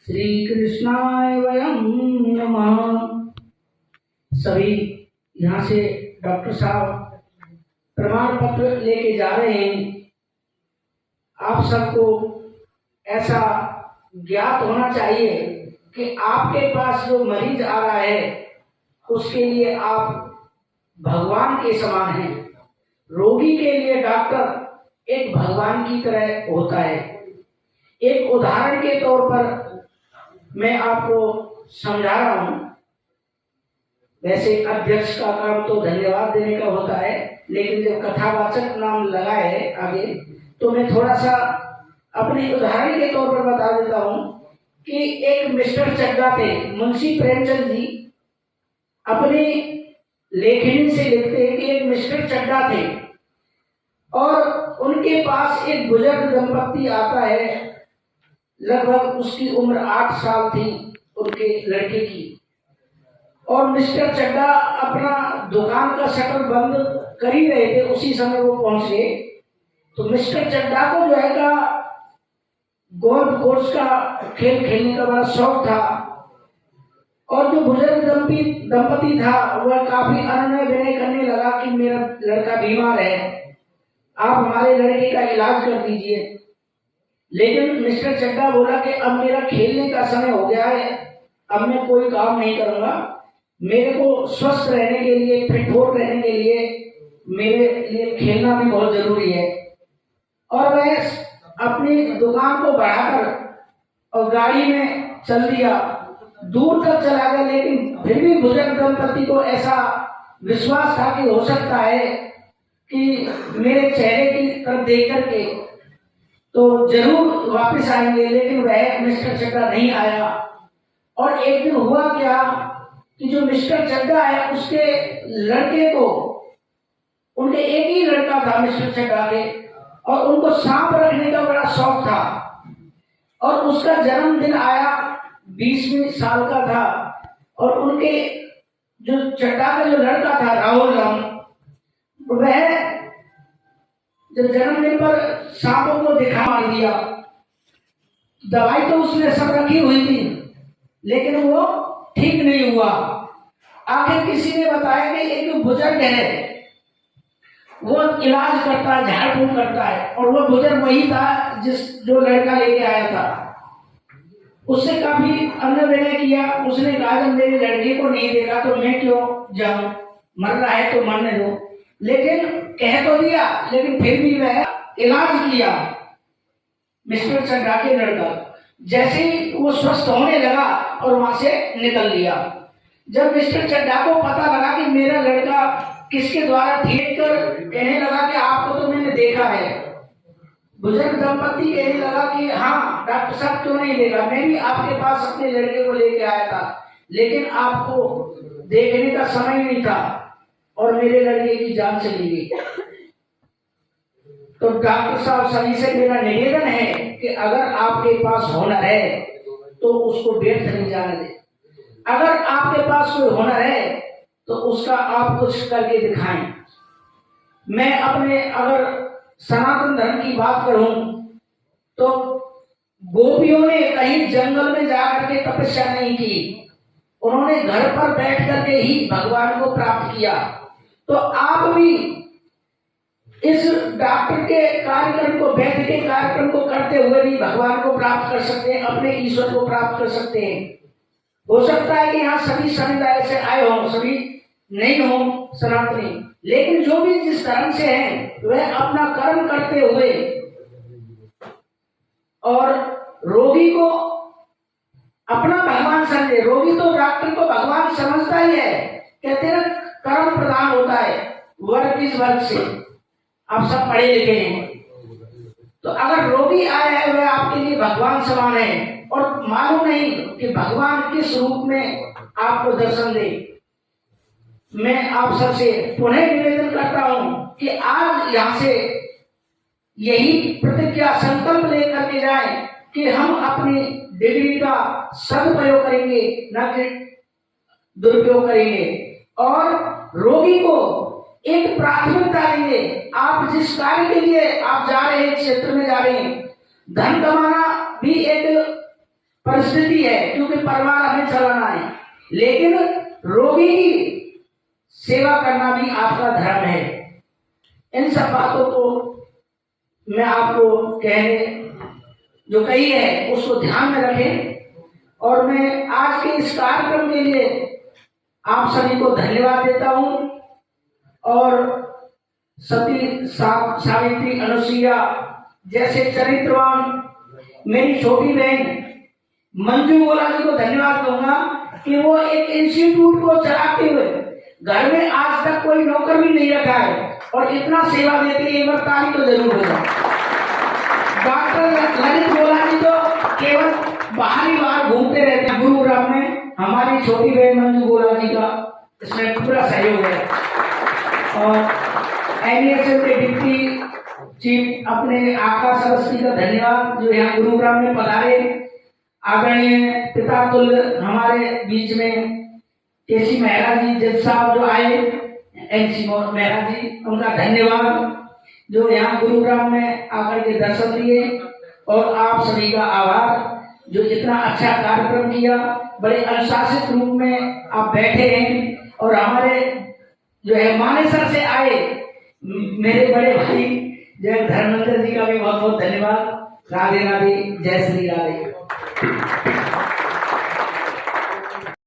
श्री कृष्णाय वयम नमः। सभी यहाँ से डॉक्टर साहब प्रमाण पत्र लेके जा रहे हैं। आप सबको ऐसा ज्ञात होना चाहिए कि आपके पास जो मरीज आ रहा है उसके लिए आप भगवान के समान हैं। रोगी के लिए डॉक्टर एक भगवान की तरह होता है। एक उदाहरण के तौर पर मैं आपको समझा रहा हूं। वैसे अध्यक्ष का काम तो धन्यवाद देने का होता है, लेकिन जब कथावाचक नाम लगा है आगे तो मैं थोड़ा सा अपने उदाहरण के तौर पर बता देता हूं कि एक मिस्टर चड्डा थे। मुंशी प्रेमचंद जी अपनी लेखनी से लिखते हैं कि एक मिस्टर चड्डा थे और उनके पास एक बुजुर्ग दंपति आता है। लगभग उसकी उम्र 8 साल थी उनके लड़के की, और मिस्टर चड्डा अपना दुकान का शटर बंद कर ही रहे थे। उसी समय वो पहुंच गए। तो मिस्टर चड्डा को जो है का गोल्फ कोर्स का खेल खेलने का बड़ा शौक था, और जो बुजुर्ग दंपति था वह काफी अनुनय विनय करने लगा कि मेरा लड़का बीमार है, आप हमारे लड़के का इलाज कर दीजिए। लेकिन मिस्टर चड्डा बोला कि अब मेरा खेलने का समय हो गया है, अब मैं कोई काम नहीं करूंगा। मेरे को स्वस्थ रहने के लिए, फिट रहने के लिए मेरे लिए खेलना भी बहुत जरूरी है। और वह अपनी दुकान को बढ़ाकर और गाड़ी में चल दिया, दूर तक चला गया। लेकिन फिर भी बुजुर्ग दंपति को ऐसा विश्वास था कि हो सकता है कि मेरे चेहरे की तरफ देख करके तो जरूर वापस आएंगे। लेकिन वह मिस्टर चड्डा नहीं आया। और एक दिन हुआ क्या कि जो मिस्टर चड्डा है उसके लड़के को, उनके एक ही लड़का था मिस्टर चड्डा के, और उनको सांप रखने का बड़ा शौक था। और उसका जन्मदिन आया, 20वीं साल का था, और उनके जो चड्डा का जो लड़का था राहुल राम, वह जब जन्मदिन पर सांपों को दिखा मार दिया। दवाई तो उसने सब रखी हुई थी, लेकिन वो ठीक नहीं हुआ। आखिर किसी ने बताया कि एक बुजुर्ग है, वो इलाज करता है, झाड़ फूक करता है, और वो बुजुर्ग वही था जो लड़का लेके आया था। उससे काफी अनुनय किया। उसने कहा जब मेरे लड़के को नहीं देखा तो मैं क्यों जाऊं, मर रहा है तो मरने दो। लेकिन कह तो दिया, लेकिन फिर भी वह इलाज किया मिस्टर चड्डा के लड़का। जैसे ही वो स्वस्थ होने लगा और वहां से निकल लिया। जब मिस्टर चड्डा को पता लगा कि मेरा लड़का किसके द्वारा ठीक कर, कहने लगा कि आपको तो मैंने देखा है। बुजुर्ग दंपति कहने लगा कि हाँ डॉक्टर साहब क्यों नहीं देखा, मैं भी आपके पास अपने लड़के को लेके आया था, लेकिन आपको देखने का समय नहीं था और मेरे लड़के की जान चली गई। तो डॉक्टर साहब सभी से मेरा निवेदन है कि अगर आपके पास हुनर है तो उसको व्यर्थ नहीं जाने दें। अगर आपके पास कोई हुनर है तो उसका आप कुछ करके दिखाएं। मैं अपने अगर सनातन धर्म की बात करूं तो गोपियों ने कहीं जंगल में जाकर के तपस्या नहीं की, उन्होंने घर पर बैठ करके ही भगवान को प्राप्त किया। तो आप भी इस डॉक्टर के कार्यक्रम को, वैद्य के कार्यक्रम को करते हुए भी भगवान को प्राप्त कर सकते हैं, अपने ईश्वर को प्राप्त कर सकते हैं। हो सकता है कि यहाँ सभी समुदाय से आए हों, सभी नहीं हो सनातनी, लेकिन जो भी जिस धर्म से हैं वह अपना कर्म करते हुए और रोगी को अपना भगवान समझे। रोगी तो डॉक्टर को भगवान समझता ही है। कहते हैं कर्म प्रधान होता है, वर्ग किस वर्ग से, आप सब पढ़े लिखे हैं। तो अगर रोगी आया है वह आपके लिए भगवान समान है, और मालूम नहीं कि भगवान किस रूप में आपको दर्शन दे। मैं आप सबसे पुनः निवेदन करता हूं कि आज यहाँ से यही प्रतिज्ञा संकल्प लेकर के जाए कि हम अपनी डिग्री का सदुपयोग करेंगे, न कि दुरुपयोग करेंगे, और रोगी को एक प्राथमिकता देंगे। आप जिस कार्य के लिए आप जा रहे हैं, क्षेत्र में जा रहे हैं, धन कमाना भी एक परिस्थिति है, क्योंकि परिवार हमें चलाना है, लेकिन रोगी की सेवा करना भी आपका धर्म है। इन सब बातों को मैं आपको कहने जो कही है उसको ध्यान में रखें। और मैं आज के इस कार्यक्रम के लिए आप सभी को धन्यवाद देता हूं। और सती सावित्री अनुसुईया जैसे चरित्रवान मेरी छोटी बहन मंजू गोला जी को धन्यवाद दूंगा कि वो एक इंस्टीट्यूट को चलाते हुए घर में आज तक कोई नौकर भी नहीं रखा है और इतना सेवा देते हैं। एक बार ताली तो जरूर हो जाए। डॉक्टर ललित गोला जी तो केवल बाहर घूमते रहते हैं। गुरुग्राम में हमारी छोटी बहन मंजू गोला जी का इसमें पूरा सहयोग है। और एनएसएम के डिप्टी चीफ अपने आकाश अवस्थी का धन्यवाद जो यहाँ गुरुग्राम में पधारे। आदरणीय पिता तुल्य हमारे बीच में केसी मेहरा जी जज साहब जो आए, एनसी मेहरा जी, उनका धन्यवाद जो यहाँ गुरुग्राम में आकर के दर्शन दिए। और आप सभी का आभार जो इतना अच्छा कार्यक्रम किया, बड़े अनुशासित रूप में आप बैठे हैं। और हमारे जो है मानेसर से आए मेरे बड़े भाई जय धर्मेंद्र जी का भी बहुत बहुत धन्यवाद। राधे राधे, जय श्री राधे।